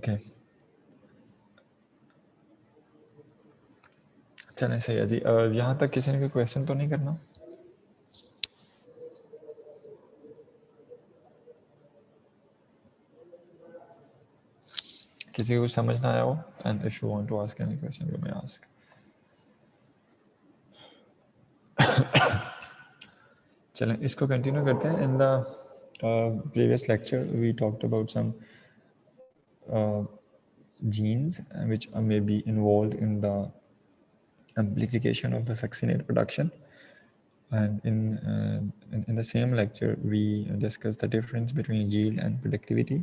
Okay, चलें सही है जी। यहाँ तक किसी ने कोई क्वेश्चन तो नहीं करना? किसी को समझ ना आया हो? And if you want to ask any question you may ask. चलें इसको कंटिन्यू करते हैं। In the previous lecture we talked about some genes which may be involved in the amplification of the succinate production, and in the same lecture we discussed the difference between yield and productivity,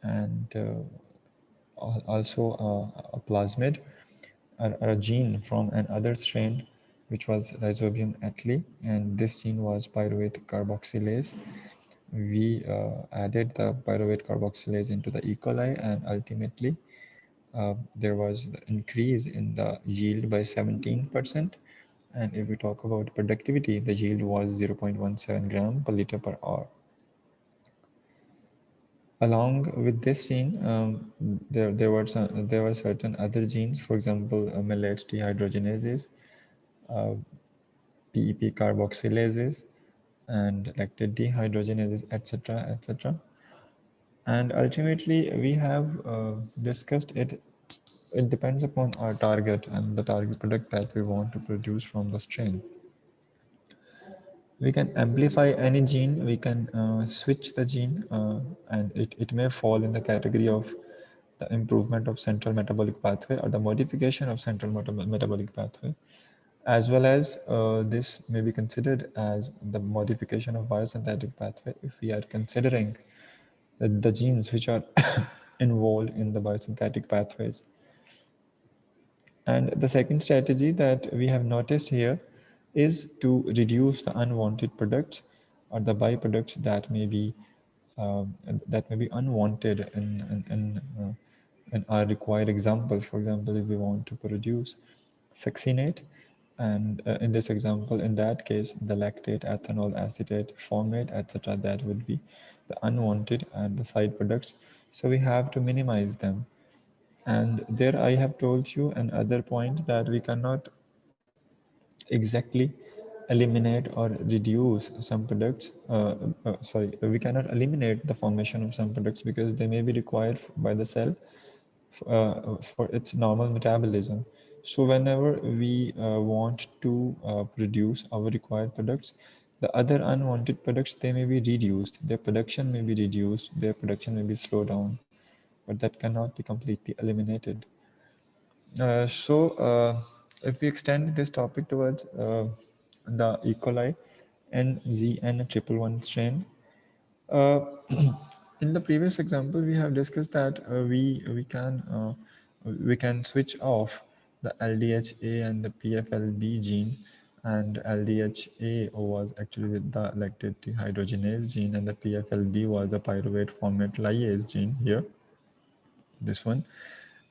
and also a plasmid or a gene from another strain which was Rhizobium atli, and this gene was pyruvate carboxylase. We added the pyruvate carboxylase into the E. coli, and ultimately there was the increase in the yield by 17%. And if we talk about productivity, the yield was 0.17 gram per liter per hour. Along with this gene, there were certain other genes, for example, millets dehydrogenases, PEP carboxylases, and lactate dehydrogenases, etc., etc. And ultimately, we have discussed it. It depends upon our target and the target product that we want to produce from the strain. We can amplify any gene, we can switch the gene, and it may fall in the category of the improvement of central metabolic pathway or the modification of central metabolic pathway, as well as this may be considered as the modification of biosynthetic pathway if we are considering the genes which are involved in the biosynthetic pathways. And the second strategy that we have noticed here is to reduce the unwanted products or the byproducts that may be unwanted in our required example. For example, if we want to produce succinate, and in this example, in that case, the lactate, ethanol, acetate, formate, etc., that would be the unwanted and the side products. So we have to minimize them. And there I have told you another point that we cannot exactly eliminate or reduce some products. We cannot eliminate the formation of some products because they may be required by the cell for its normal metabolism. So whenever we want to produce our required products, the other unwanted products, they may be reduced, their production may be reduced, their production may be slowed down, but that cannot be completely eliminated. If we extend this topic towards the E. coli NZN111 strain, in the previous example, we have discussed that we can switch off the LDHA and the PFLB gene, and LDHA was actually the lactate dehydrogenase gene, and the PFLB was the pyruvate formate lyase gene here, this one,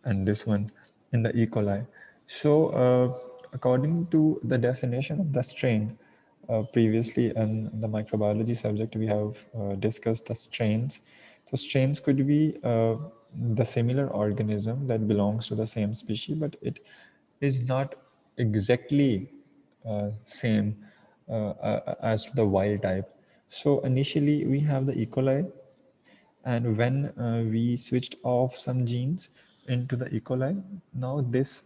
and this one in the E. coli. So according to the definition of the strain, previously in the microbiology subject, we have discussed the strains. So strains could be the similar organism that belongs to the same species, but it is not exactly same as to the wild type. So initially we have the E. coli, and when we switched off some genes into the E. coli, now this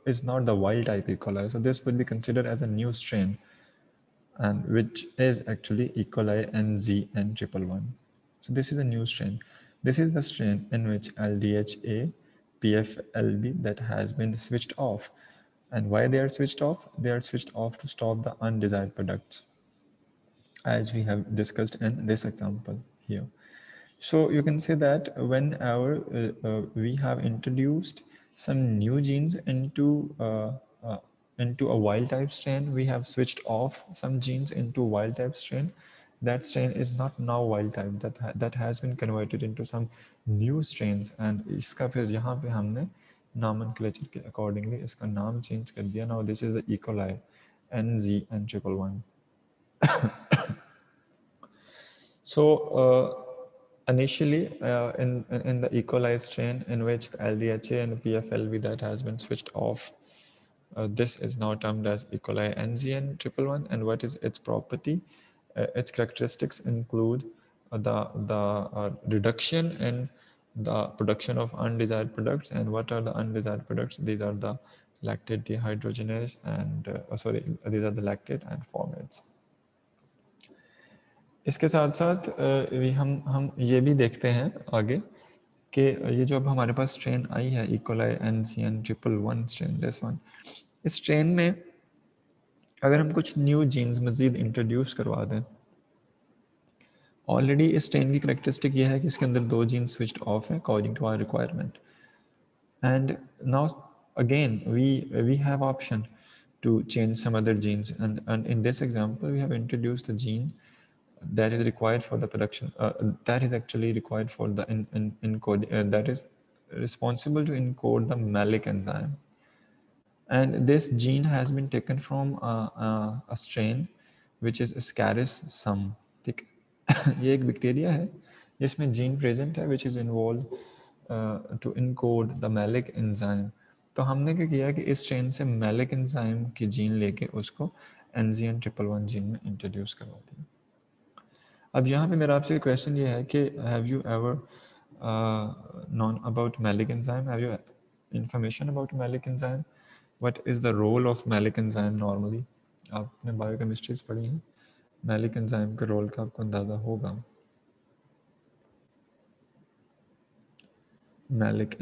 is not the wild type E. coli. So this would be considered as a new strain, and which is actually E. coli NZN111. So this is a new strain. This is the strain in which LDHA, PFLB that has been switched off. And why they are switched off? They are switched off to stop the undesired products, as we have discussed in this example here. So you can say that whenever we have introduced some new genes into a wild type strain, we have switched off some genes into wild type strain. That strain is not now wild type. That has been converted into some new strains, and इसका फिर यहाँ पे हमने nomenclature के accordingly इसका नाम change कर दिया. Now this is the E. coli NZN111. So initially in the E. coli strain in which the LDHA and PFLV that has been switched off. This is now termed as E. coli NGN111, and what is its property? Its characteristics include the reduction in the production of undesired products. And what are the undesired products? These are the lactate dehydrogenase and these are the lactate and formates. इसके साथ साथ भी हम ये भी देखते हैं आगे कि ये जो अब हमारे पास स्ट्रेन आई है E. coli NCN111 strain, this one, इस स्ट्रेन में अगर हम कुछ न्यू जीन्स मज़ीद इंट्रोड्यूस करवा दें, ऑलरेडी इस स्ट्रेन की करेक्टरिस्टिक ये है कि इसके अंदर 2 जीन स्विच्ड ऑफ हैं according to our requirement, and now again we have option to change some other genes, and in this example we have introduced the gene that is required for the production that is actually required for the encode that is responsible to encode the malic enzyme, and this gene has been taken from a strain which is Ascaris sum. ठीक ये एक bacteria है जिसमें gene present है which is involved to encode the malic enzyme. तो हमने क्या किया कि इस स्ट्रेन से मैलिक एंजाइम की जीन लेके उसको NZN111 जीन में इंट्रोड्यूस करवा दिया. अब यहाँ पे मेरा आपसे क्वेश्चन ये है कि have you ever known about malic enzyme? Have you information about malic enzyme? What is the role of malic enzyme normally? आपने बायोकेमिस्ट्रीज पढ़ी है, मैलिक एंजाइम के रोल का आपको अंदाज़ा होगा. मैलिक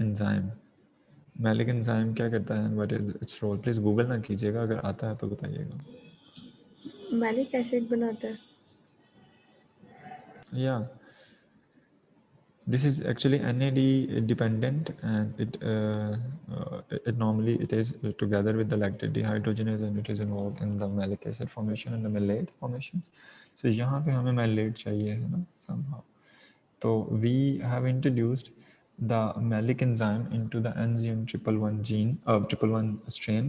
एंजाइम क्या करता है, what is its role? Please Google ना कीजिएगा, अगर आता है तो बताइएगा. मैलिक एसिड बनाता है. या this is actually NAD dependent, and it normally it is together with the lactate dehydrogenase, and it is involved in the malic acid formation and the malate formations. So यहाँ पे हमें malate चाहिए है ना somehow. So we have introduced the malic enzyme into the NZN111 gene, 111 strain,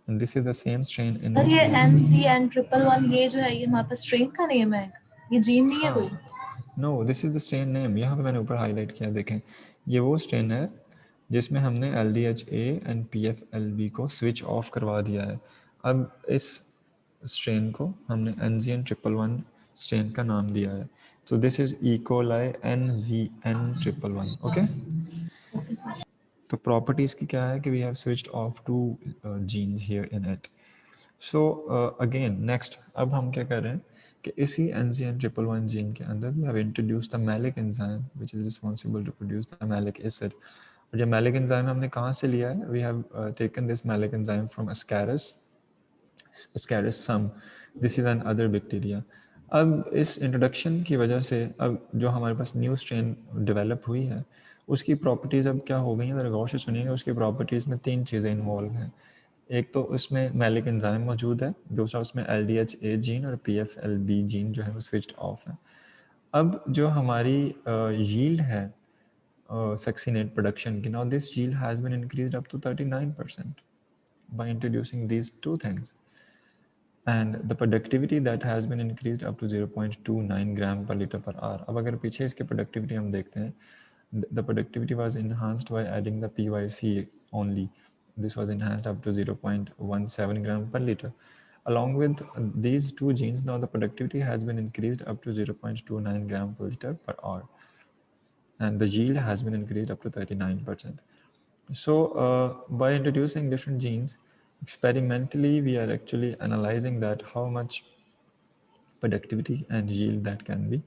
and this is the same strain in sir which ये we have NZN111 ये जो है ये हमारे पास स्ट्रेन का नेम है, ये जीन नहीं है कोई. No, this is the strain name. यहाँ पे मैंने ऊपर हाईलाइट किया, देखें ये वो स्ट्रेन है जिसमें हमने LDHA एंड PFLB को स्विच ऑफ करवा दिया है. अब इस स्ट्रेन को हमने NZN111 स्ट्रेन का नाम दिया है. So this is E. coli NZN111. Okay, तो प्रॉपर्टीज़ की क्या है कि we have switched off 2 jeans here in it. So again next, अब हम क्या कर रहे हैं कि इसी NZN111 जीन के अंदर we have introduce the maleic enzyme which is responsible to produce the malic acid. और ये मैलिक एंजाइम हमने कहाँ से लिया है? We have taken this maleic enzyme from Ascaris sum. This is an other bacteria. अब इस इंट्रोडक्शन की वजह से अब जो हमारे पास न्यू स्ट्रेन डेवलप हुई है उसकी प्रॉपर्टीज़ अब क्या हो गई हैं, ज़रा गौर से सुनिएगा. उसकी प्रॉपर्टीज़ में 3 चीज़ें इन्वॉल्व हैं. एक तो उसमें मैलिक एंजाइम मौजूद है, दूसरा उसमें LDHA जीन और PFLB जीन जो है वो स्विच्ड ऑफ है. अब जो हमारी यील्ड है सक्सिनेट प्रोडक्शन की, now this yield has been increased up to 39% by introducing these 2 things, and the productivity that has been increased up to 0.29 gram per liter per hour. अब अगर पीछे इसकी productivity हम देखते हैं, the productivity was enhanced by adding the PYC only. This was enhanced up to 0.17 gram per liter. Along with these 2 genes, now the productivity has been increased up to 0.29 gram per liter per hour, and the yield has been increased up to 39%. So by introducing different genes, experimentally we are actually analyzing that how much productivity and yield that can be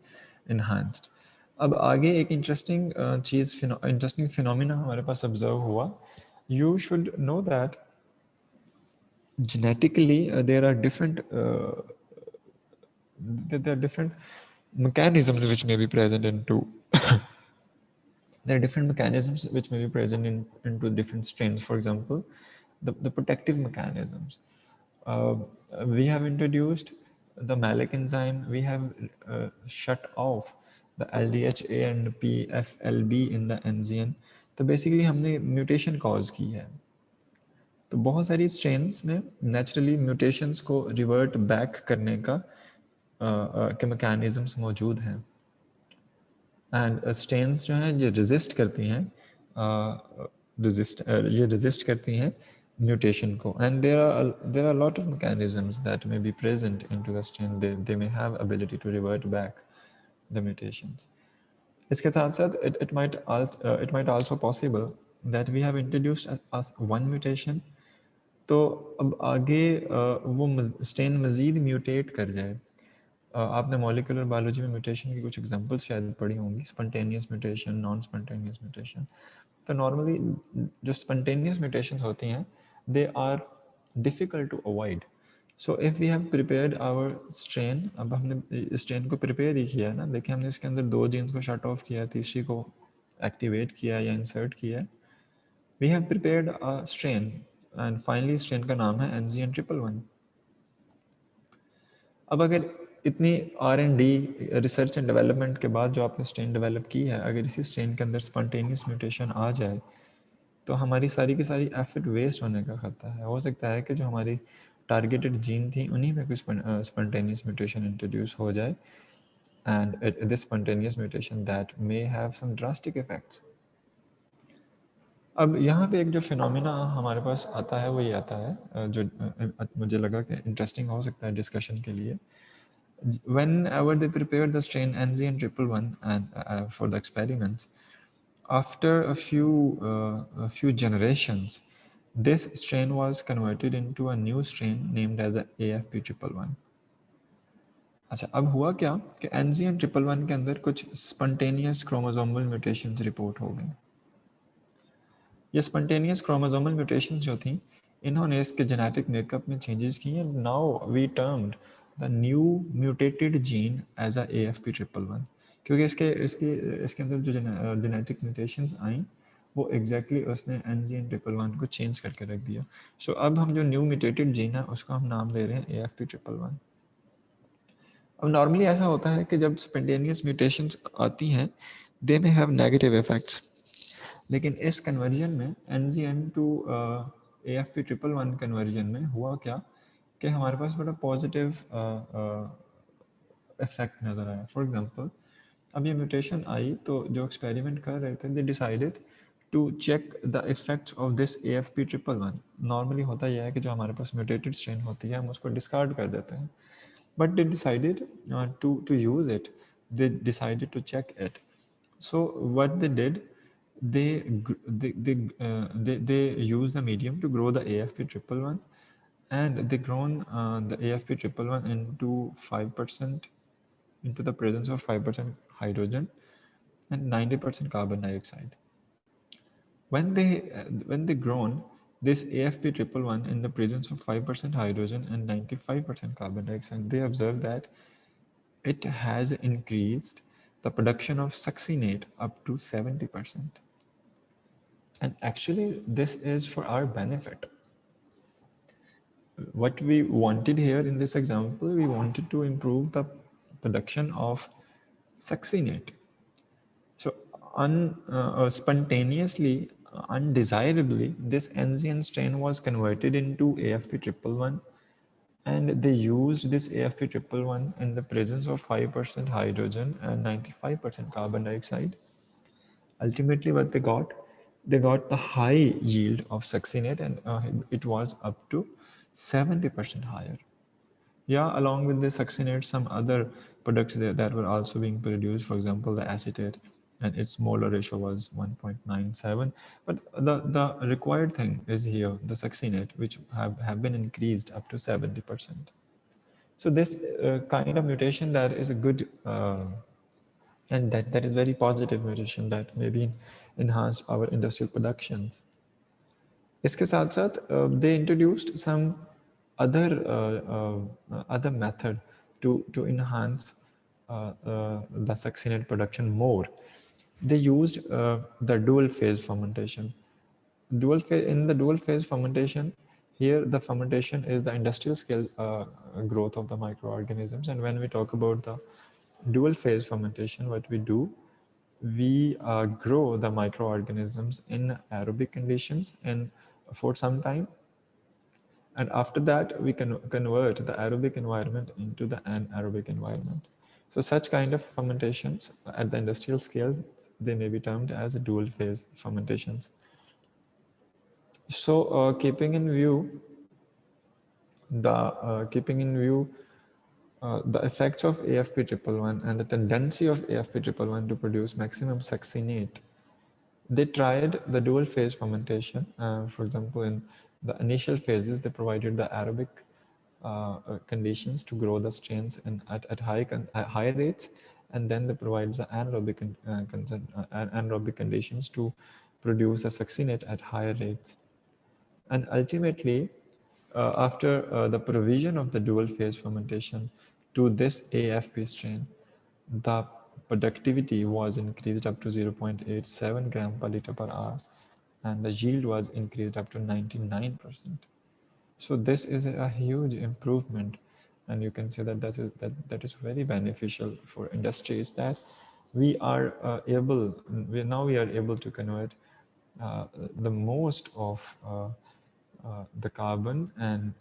enhanced. अब आगे एक interesting चीज़, interesting phenomena हमारे पास observe हुआ. You should know that genetically there are different mechanisms which may be present into there are different mechanisms which may be present into different strains. For example, the protective mechanisms. We have introduced the malic enzyme. We have shut off the LDHA and PFLB in the NZN. तो basically हमने mutation cause की है. तो बहुत सारी strains में naturally mutations को revert back करने का के मैकेनिज़म्स मौजूद हैं. एंड स्ट्रेन्स जो हैं ये रेजिस्ट करती हैं ये रेजिस्ट करती हैं म्यूटेशन को, and there are lot of mechanisms that may be present into the strain, they may have ability to revert back the mutations. इसके साथ साथ it might also possible that we have introduced as one mutation, तो अब आगे वो strain मज़ीद mutate कर जाए. आपने मॉलिकुलर बायोलॉजी में म्यूटेशन की कुछ एग्जांपल्स शायद पढ़ी होंगी, spontaneous mutation, non spontaneous mutation. तो नॉर्मली जो स्पॉन्टेनियस म्यूटेशंस होती हैं they are difficult to avoid. So if we have prepared our strain, अब हमने स्ट्रेन को प्रिपेयर ही किया है ना, देखिए हमने इसके अंदर 2 जीन्स को शट ऑफ किया, तीसरी को एक्टिवेट किया या इंसर्ट किया. We have prepared a strain and finally strain का नाम है NZN111. अब अगर इतनी R&D रिसर्च एंड डेवलपमेंट के बाद जो आपने स्ट्रेन डेवलप की है, अगर इसी स्ट्रेन के अंदर स्पॉन्टेनियस म्यूटेशन आ जाए तो हमारी सारी की सारी एफर्ट वेस्ट होने का खतरा है. हो सकता है कि जो हमारी टारगेटेड जीन थी उन्हीं में कुछ स्पॉन्टेनियस म्यूटेशन इंट्रोड्यूस हो जाए, and this spontaneous mutation that may have some drastic effects. अब यहाँ पे एक जो फिनोमिना हमारे पास आता है वो ये आता है, जो मुझे लगा कि इंटरेस्टिंग हो सकता है डिस्कशन के लिए. Whenever they prepared the strain NZN111 and for the experiments, after a few generations, this strain was converted into a new strain named as a AFP111. अच्छा, अब हुआ क्या कि NZN111 के अंदर कुछ स्पॉन्टेनियस क्रोमोसोमल म्यूटेशंस रिपोर्ट हो गए. ये स्पॉन्टेनियस क्रोमोसोमल म्यूटेशंस जो थी, इन्होंने इसके जेनेटिक मेकअप में चेंजेस किए. Now we termed the new mutated gene as a AFP111, क्योंकि इसके अंदर जो जेनेटिक म्यूटेशंस आई वो एग्जैक्टली उसने NZN111 को चेंज करके रख दिया. सो अब हम जो न्यू म्यूटेटेड जीन है उसको हम नाम दे रहे हैं AFP111. अब नॉर्मली ऐसा होता है कि जब स्पॉन्टेनियस म्यूटेशंस आती हैं दे मे हैव नेगेटिव इफेक्ट्स, लेकिन इस कन्वर्जन में NZN टू AFP111 कन्वर्जन में हुआ क्या कि हमारे पास बड़ा पॉजिटिव इफेक्ट नज़र आया. फॉर एग्जांपल, अब ये म्यूटेशन आई तो जो एक्सपेरिमेंट कर रहे थे they decided to check the effects of this AFP111. Normally होता यह है कि जो हमारे पास म्यूटेटेड स्ट्रेन होती है हम उसको डिस्कार्ड कर देते हैं, but they decided to use it. They decided to check it. So what they did, they they used the medium to grow the AFP111, and they grown the AFP111 into 5%, into the presence of 5% hydrogen and 90% carbon dioxide. When they grown this AFP111 in the presence of 5% hydrogen and 95% carbon dioxide, they observed that it has increased the production of succinate up to 70%. And actually, this is for our benefit. What we wanted here in this example, we wanted to improve the production of succinate. So, spontaneously, undesirably, this NZN strain was converted into AFP111, and they used this AFP111 in the presence of 5% hydrogen and 95% carbon dioxide. Ultimately, what they got the high yield of succinate, and it was up to 70% higher. Yeah, along with the succinate, some other products that were also being produced, for example, the acetate, and its molar ratio was 1.97. But the required thing is here, the succinate, which have been increased up to 70%. So this kind of mutation that is a good, and that is very positive mutation that maybe enhanced our industrial productions. इसके साथ साथ they introduced some other method to enhance the succinate production more. They used the dual phase fermentation. In the dual phase fermentation, here the fermentation is the industrial scale growth of the microorganisms. And when we talk about the dual phase fermentation, what we do, we grow the microorganisms in aerobic conditions and for some time, and after that we can convert the aerobic environment into the anaerobic environment. So such kind of fermentations at the industrial scale, they may be termed as dual phase fermentations. So keeping in view the effects of AFP triple one and the tendency of AFP triple one to produce maximum succinate, they tried the dual phase fermentation. For example, in the initial phases, they provided the aerobic conditions to grow the strains at high rates, and then they provide the anaerobic conditions to produce a succinate at higher rates. And ultimately, after the provision of the dual phase fermentation to this AFP strain, the productivity was increased up to 0.87 gram per liter per hour, and the yield was increased up to 99%. So this is a huge improvement, and you can say that that is very beneficial for industries, that we are we are able to convert the most of the carbon and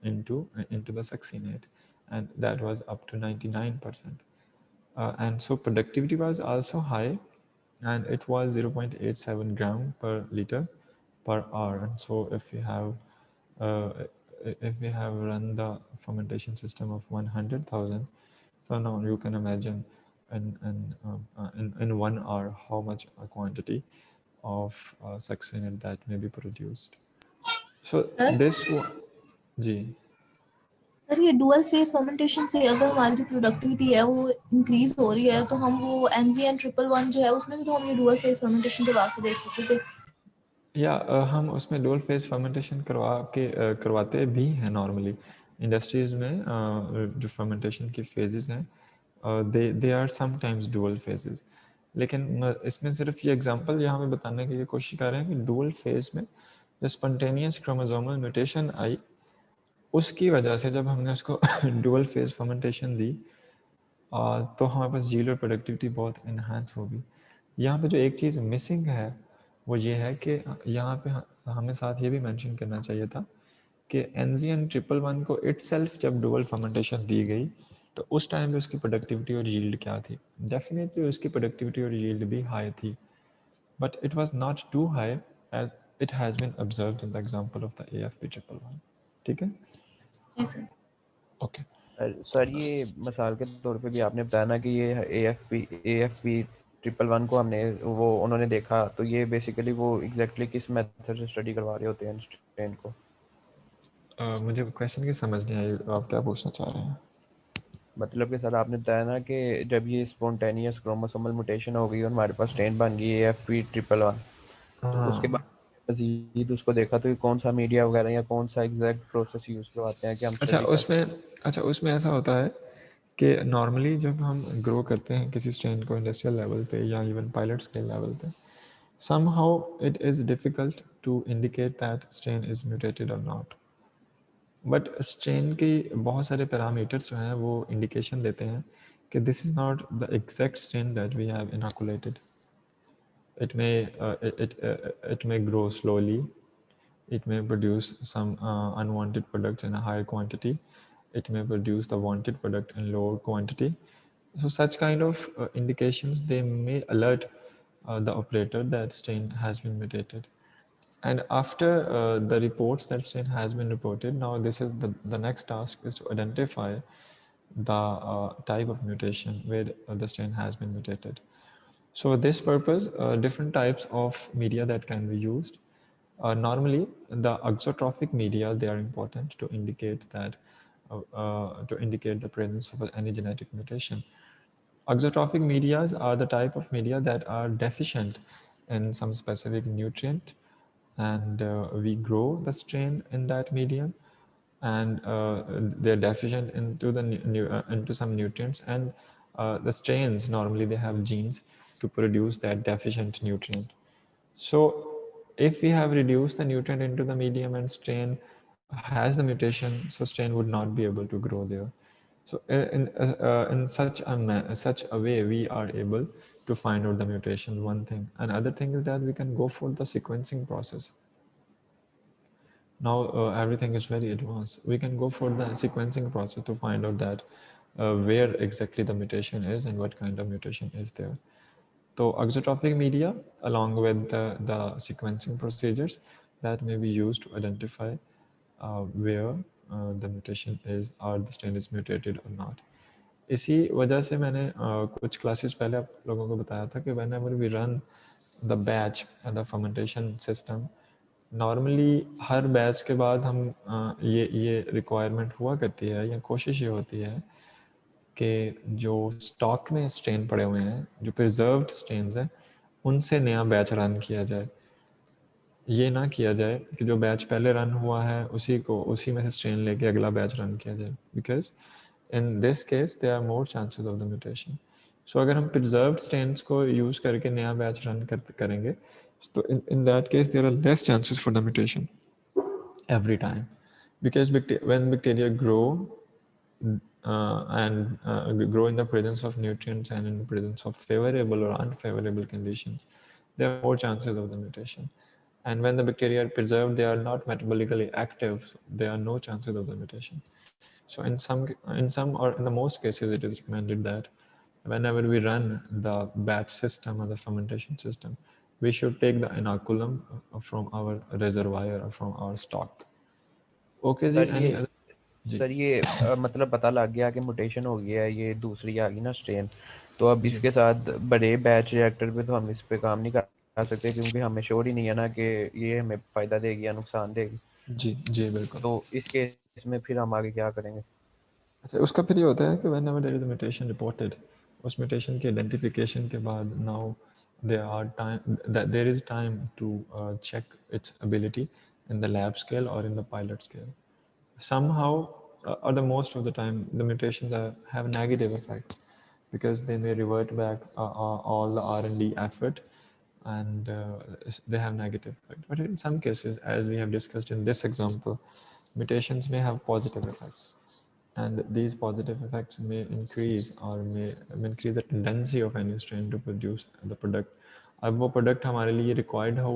into the succinate, and that was up to 99%. And so productivity was also high, and it was 0.87 gram per liter per hour. And so uh, if we have run the fermentation system of 100,000, so now you can imagine in 1 hour how much a quantity of succinate that may be produced. So sir this one, ji sir ये dual phase fermentation से अगर हमारी जो productivity है वो increase हो रही है, तो हम वो एनजीएन ट्रिपल वन जो है उसमें भी तो हम ये डुअल फेज फर्मेंटेशन करवा के देख सकते थे। या हम उसमें डुअल फेज फर्मेंटेशन करवाते भी हैं नॉर्मली इंडस्ट्रीज में। जो फर्मेंटेशन की फेजेस हैं they are sometimes dual phases, लेकिन इसमें सिर्फ ये एग्जांपल यहाँ पे बताने की कोशिश कर रहे हैं कि डुअल फेज में जो स्पॉन्टेनियस क्रोमोसोमल म्यूटेशन आई, उसकी वजह से जब हमने उसको डुअल फेज फर्मेंटेशन दी तो हमारे पास यील्ड और प्रोडक्टिविटी बहुत इन्हांस होगी। यहाँ पे जो एक चीज़ मिसिंग है वो ये है कि यहाँ पे हमें साथ ये भी मेंशन करना चाहिए था कि एनजीएन ट्रिपल वन को इटसेल्फ जब डुअल फर्मेंटेशन दी गई तो उस टाइम पे उसकी प्रोडक्टिविटी और यील्ड क्या थी। डेफिनेटली उसकी प्रोडक्टिविटी और यील्ड भी हाई थी, but it was not to high as it has been observed in the example of the AFP triple one. ठीक है, जी सर। ओके। सर ये मिसाल के तौर पे भी आपने बताया ना कि ये एएफपी ट्रिपल वन को हमने वो उन्होंने देखा, तो ये बेसिकली वो एग्जैक्टली किस मेथड से स्टडी करवा रहे होते हैं स्ट्रेन को? मुझे क्वेश्चन की समझ नहीं आई, आप क्या पूछना चाह रहे हैं? मतलब कि सर आपने बताया ना कि जब ये स्पॉन्टेनियस क्रोमोसोमल म्यूटेशन हो गई और हमारे पास स्ट्रेन बन गई एएफपी ट्रिपल वन, तो उसके बाद मजीद उसको देखा तो कौन सा मीडिया वगैरह या कौन सा एग्जैक्ट प्रोसेस यूज़ करवाते हैं कि हम स्टडी उसमें ऐसा होता है कि नॉर्मली जब हम ग्रो करते हैं किसी स्ट्रेन को इंडस्ट्रियल लेवल पे या इवन पायलट स्केल लेवल पे, somehow it is difficult to indicate that strain is mutated or not. But strain की बहुत सारे पैरामीटर्स जो हैं वो इंडिकेशन देते हैं कि this is not the exact strain that we have inoculated. it may grow slowly, it may produce some unwanted products in a higher quantity, it may produce the wanted product in lower quantity. So such kind of indications, they may alert the operator that strain has been mutated. And after the reports that strain has been reported, now this is the next task is to identify the type of mutation where the strain has been mutated. So with this purpose, different types of media that can be used. Normally, the auxotrophic media, they are important to indicate that the presence of any genetic mutation. Auxotrophic media are the type of media that are deficient in some specific nutrient, and we grow the strain in that medium, and they're deficient into some nutrients, and the strains normally they have genes to produce that deficient nutrient. So if we have reduced the nutrient into the medium and strain has the mutation, so strain would not be able to grow there. So in such a way, we are able to find out the mutation, one thing. Another thing is that we can go for the sequencing process. Now everything is very advanced. We can go for the sequencing process to find out that where exactly the mutation is and what kind of mutation is there. So auxotrophic media, along with the sequencing procedures that may be used to identify where the mutation is or the strain is mutated or not. इसी वजह से मैंने कुछ classes पहले आप लोगों को बताया था कि whenever we run the batch and the fermentation system, normally her batch के बाद हम ये रिक्वायरमेंट हुआ करती है या कोशिश ये होती है कि जो स्टॉक में स्ट्रेन पड़े हुए हैं, जो प्रिजर्व्ड स्ट्रेन्स हैं, उनसे नया बैच रन किया जाए। ये ना किया जाए कि जो बैच पहले रन हुआ है उसी में से स्ट्रेन लेके अगला बैच रन किया जाए, because in this case there are more chances of the mutation. So अगर हम प्रिजर्व्ड स्ट्रेन्स को यूज़ करके नया बैच रन करेंगे तो in that case there are less chances for the mutation every time, because when bacteria grow and grow in the presence of nutrients and in the presence of favorable or unfavorable conditions, there are more chances of the mutation. And when the bacteria are preserved, they are not metabolically active, so there are no chances of the mutation. So in some or in the most cases, it is recommended that whenever we run the batch system or the fermentation system, we should take the inoculum from our reservoir or from our stock. Okay ji, sir any ये other? जी sir ये मतलब पता लग गया कि mutation हो गया है, ये दूसरी आ गई ना स्ट्रेन, तो अब जी इसके साथ बड़े बैच रिएक्टर पे तो हम इस पे काम नहीं कर सकते क्योंकि हमें श्योर ही नहीं है ना कि ये हमें फायदा देगी या नुकसान देगी। जी जी बिल्कुल। तो इस केस में फिर हम आगे क्या करेंगे? अच्छा, उसका फिर ये होता है कि whenever there is a mutation reported, उस म्यूटेशन के आइडेंटिफिकेशन के बाद now there is time to check its ability in the lab scale और in the pilot scale. Somehow, or the most of the time, the mutations have negative effect because they may revert back all the R&D effort, and they have negative effect. But in some cases, as we have discussed in this example, mutations may have positive effects, and these positive effects may increase or may increase the tendency of any strain to produce the product. अब वो product हमारे लिए required हो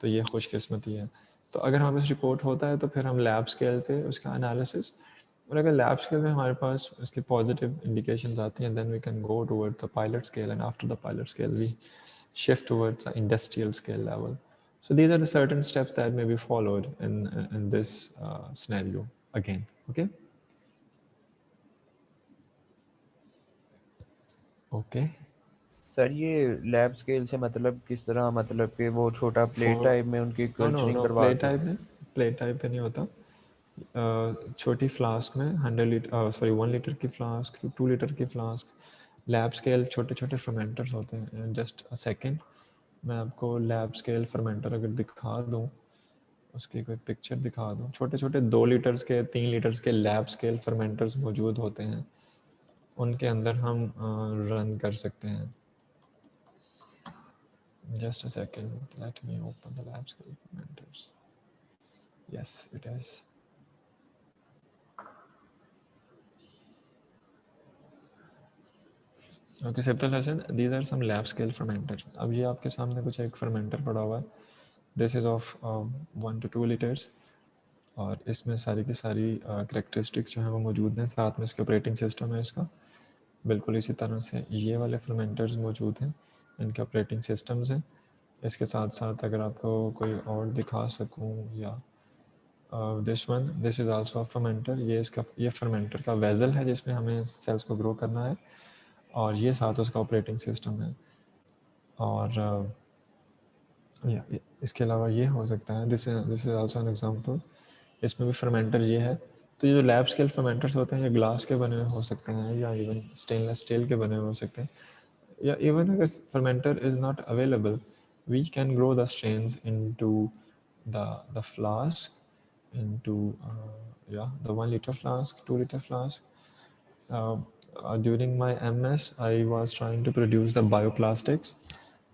तो ये खुशकिस्मती है. तो अगर हमारे पास रिपोर्ट होता है तो फिर हम लैब स्केल पे उसका एनालिसिस, और अगर लैब स्केल में हमारे पास उसकी पॉजिटिव इंडिकेशंस आती हैं, then we can go towards the pilot scale, and after the pilot scale we shift towards the industrial scale level. So these are the certain steps that may be followed in this scenario again. Okay. Okay. Sir ये lab scale से मतलब किस तरह, मतलब कि वो छोटा plate For type में उनकी no कल्चरिंग no करवा play के? type में, play type पे नहीं होता. छोटी फ्लास्क में 100 लीटर, सॉरी 1 लीटर की फ्लास्क, 2 लीटर की फ्लास्क, लैब स्केल छोटे छोटे फर्मेंटर्स होते हैं. जस्ट अ सेकेंड, मैं आपको लैब स्केल फर्मेंटर अगर दिखा दूँ, उसकी कोई पिक्चर दिखा दूँ. छोटे छोटे 2 लीटर्स के 3 लीटर्स के लैब स्केल फर्मेंटर्स मौजूद होते हैं, उनके अंदर हम रन कर सकते हैं. Just a second, let me open the lab scale fermenters. Yes, it is. Okay, Septal Hassan, these are some lab scale fermenters. अब ये आपके सामने कुछ एक fermenter पड़ा हुआ है. This is of 1 to 2 liters. और इसमें सारी की सारी करेक्टरिस्टिक्स जो हैं वो मौजूद हैं. साथ में इसका ऑपरेटिंग सिस्टम है इसका. बिल्कुल इसी तरह से ये वाले फर्मेंटर्स मौजूद हैं, इनके ऑपरेटिंग सिस्टम्स हैं. इसके साथ साथ अगर आपको कोई और दिखा सकूं, या this is also a fermenter. ये फर्मेंटर का वेजल है जिसमें हमें सेल्स को ग्रो करना है, और ये साथ उसका ऑपरेटिंग सिस्टम है. और इसके अलावा ये हो सकता है, this is also an example. इसमें भी फर्मेंटर ये है. तो ये जो लैब स्केल फर्मेंटर्स होते हैं, ये ग्लास के बने हुए हो सकते हैं, या इवन स्टेनलेस स्टील के बने हुए हो सकते हैं, या इवन अगर fermenter is not available, we can grow the strains into the flask, into the 1 liter flask, 2 liter flask. During my MS, I was trying to produce the bioplastics,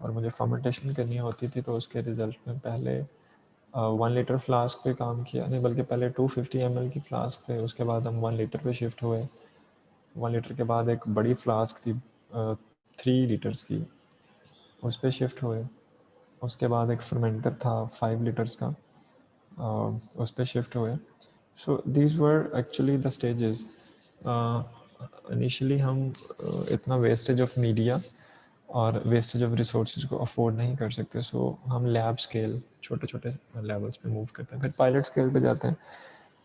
और मुझे फर्मेंटेशन करनी होती थी, तो उसके रिजल्ट में पहले 1 लीटर फ्लास्क पे काम किया, नहीं बल्कि पहले 250 ml की फ्लास्क पे, उसके बाद हम 1 लीटर पे शिफ्ट हुए. 1 लीटर के बाद एक बड़ी फ्लास्क थी 3 लीटर्स की, उस पर शिफ्ट हुए. उसके बाद एक फर्मेंटर था 5 लीटर्स का, उस पर शिफ्ट हुए. So these were actually the stages. Initially हम इतना वेस्टेज ऑफ मीडिया और वेस्टेज ऑफ रिसोर्सेज को अफोर्ड नहीं कर सकते, सो हम लैब स्केल छोटे छोटे लेवल्स पे मूव करते हैं, फिर पायलट स्केल पे जाते हैं।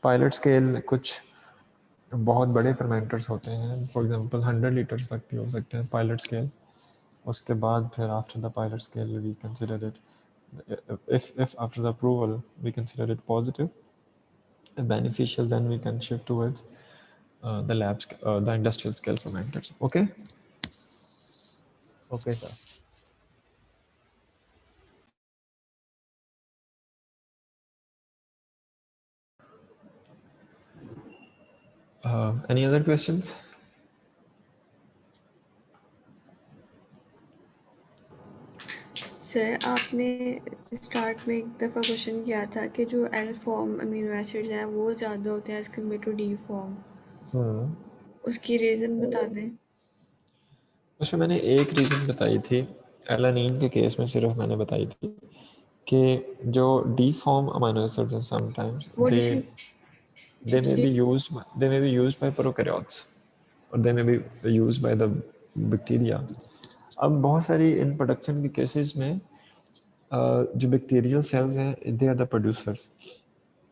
पायलट स्केल कुछ बहुत बड़े फर्मेंटर्स होते हैं, फॉर एग्जांपल 100 लीटर्स तक भी हो सकते हैं पायलट स्केल। उसके बाद फिर after the pilot scale we consider it, if after the approval we consider it positive and beneficial, then we can shift towards the industrial scale fermenters. Okay. Okay sir. Any other questions? Sir आपने start में एक दफ़ा question किया था कि जो L form amino acids हैं वो ज़्यादा होते हैं as compare to D form, उसकी रीज़न बता दें। उसमें मैंने एक रीज़न बताई थी, एलानीन के केस में सिर्फ मैंने बताई थी कि जो डी फॉर्म अमीनो एसिड्स हैं समटाइम्स वो they may be used by prokaryotes or they may be used by the bacteria. अब बहुत सारी इन प्रोडक्शन के केसेस में जो बैक्टीरियल सेल्स हैं दे आर द प्रोड्यूसर्स।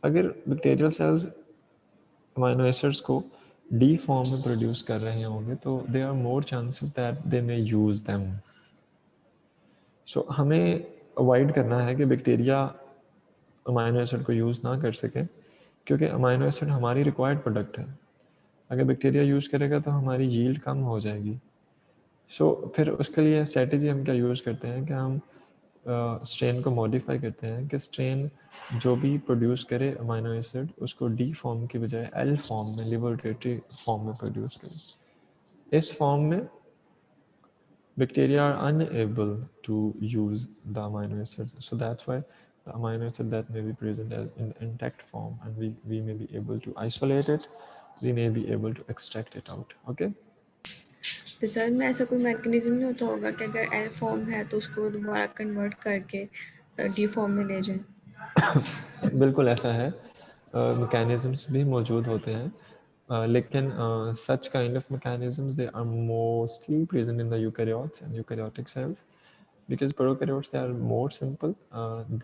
अगर बैक्टीरियल सेल्स अमीनो एसिड्स को डी फॉर्म में प्रोड्यूस कर रहे होंगे तो they are more chances that they may use them. So हमें अवॉइड करना है कि बैक्टीरिया अमीनो एसिड को यूज़ ना कर सकें, क्योंकि अमीनो एसिड हमारी रिक्वायर्ड प्रोडक्ट है। अगर बैक्टीरिया यूज़ करेगा तो हमारी यील्ड कम हो जाएगी। सो फिर उसके लिए स्ट्रेटजी हम क्या यूज़ करते हैं कि हम स्ट्रेन को मॉडिफाई करते हैं कि स्ट्रेन जो भी प्रोड्यूस करे अमीनो एसिड उसको डी फॉर्म की बजाय एल फॉर्म में, लिबरेटरी फॉर्म में प्रोड्यूस करे। इस फॉर्म में bacteria are unable to use the amino acids, so that's why the amino acid that may be present in intact form, and we may be able to isolate it, we may be able to extract it out. Okay. तो sir में ऐसा कोई mechanism नहीं होता होगा कि अगर L form है तो उसको दोबारा कन्वर्ट करके डी फॉर्म में ले जाएं? बिल्कुल ऐसा है, मैकेनिज्म्स भी मौजूद होते हैं, लेकिन such kind of mechanisms they are mostly present in the eukaryotes and eukaryotic cells, because prokaryotes they are more simple.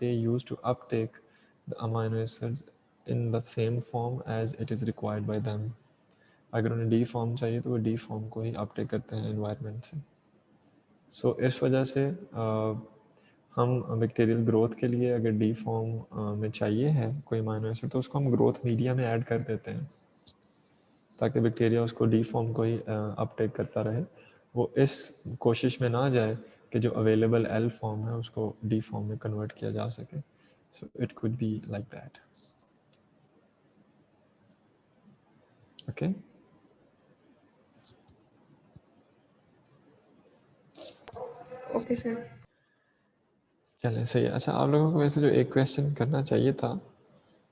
They used to uptake the amino acids in the same form as it is required by them. अगर उन्हें D form चाहिए तो वो D form को ही Uptake करते हैं environment से। सो इस वजह से हम बैक्टीरियल ग्रोथ के लिए अगर डी फॉर्म में चाहिए है कोई अमीनो एसिड तो उसको हम ग्रोथ मीडिया में ऐड कर देते हैं ताकि बैक्टीरिया उसको डी फॉर्म को ही अपटेक करता रहे। वो इस कोशिश में ना जाए कि जो अवेलेबल एल फॉर्म है उसको डी फॉर्म में कन्वर्ट किया जा सके। So it could be like that. Okay, okay sir. चलें सही है। अच्छा, आप लोगों को वैसे जो एक क्वेश्चन करना चाहिए था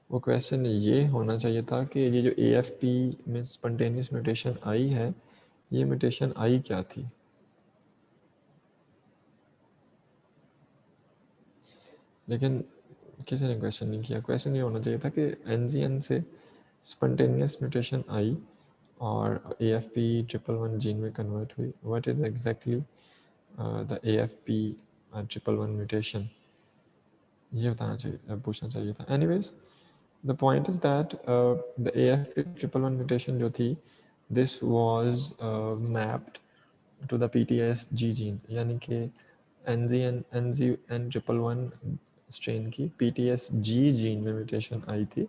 वो क्वेश्चन ये होना चाहिए था कि ये जो AFP में स्पॉन्टेनियस म्यूटेशन आई है, ये म्यूटेशन आई क्या थी? लेकिन किसी ने क्वेश्चन नहीं किया। क्वेश्चन ये होना चाहिए था कि NZN से स्पॉन्टेनियस म्यूटेशन आई और AFP 111 जीन में कन्वर्ट हुई। What is exactly the AFP 111 mutation, ये बताना चाहिए, पूछना चाहिए था। Anyways, the point is that the AFP 111 mutation जो थी, this was mapped to the PTS-G gene, यानी कि NZN 111 स्ट्रेन की PTS-G जीन में म्यूटेशन आई थी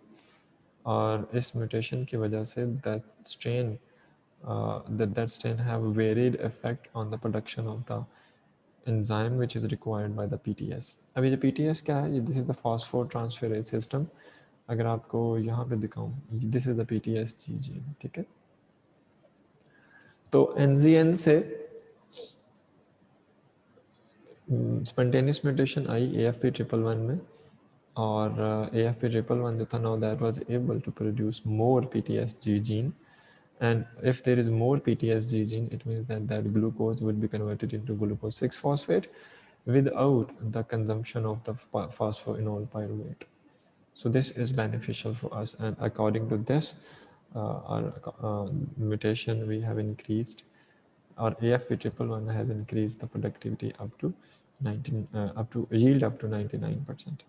और इस म्यूटेशन की वजह से that strain have varied effect on the production of the enzyme which is required by the PTS. अब ये जो PTS क्या है? This is the phosphotransferase system. अगर आपको यहाँ पे दिखाऊं, this is the PTS-G gene, ठीक है। तो NZN से स्पॉन्टेनियस म्यूटेशन आई AFP 111 में और AFP 111 जो था, now that was able to produce more PTS-G gene, and if there is more PTS-G gene, it means that glucose would be converted into glucose 6-phosphate without the consumption of the phosphoenol pyruvate. So this is beneficial for us, and according to this, our mutation we have increased, or AFP111 has increased the productivity up to 19 up to yield up to 99%.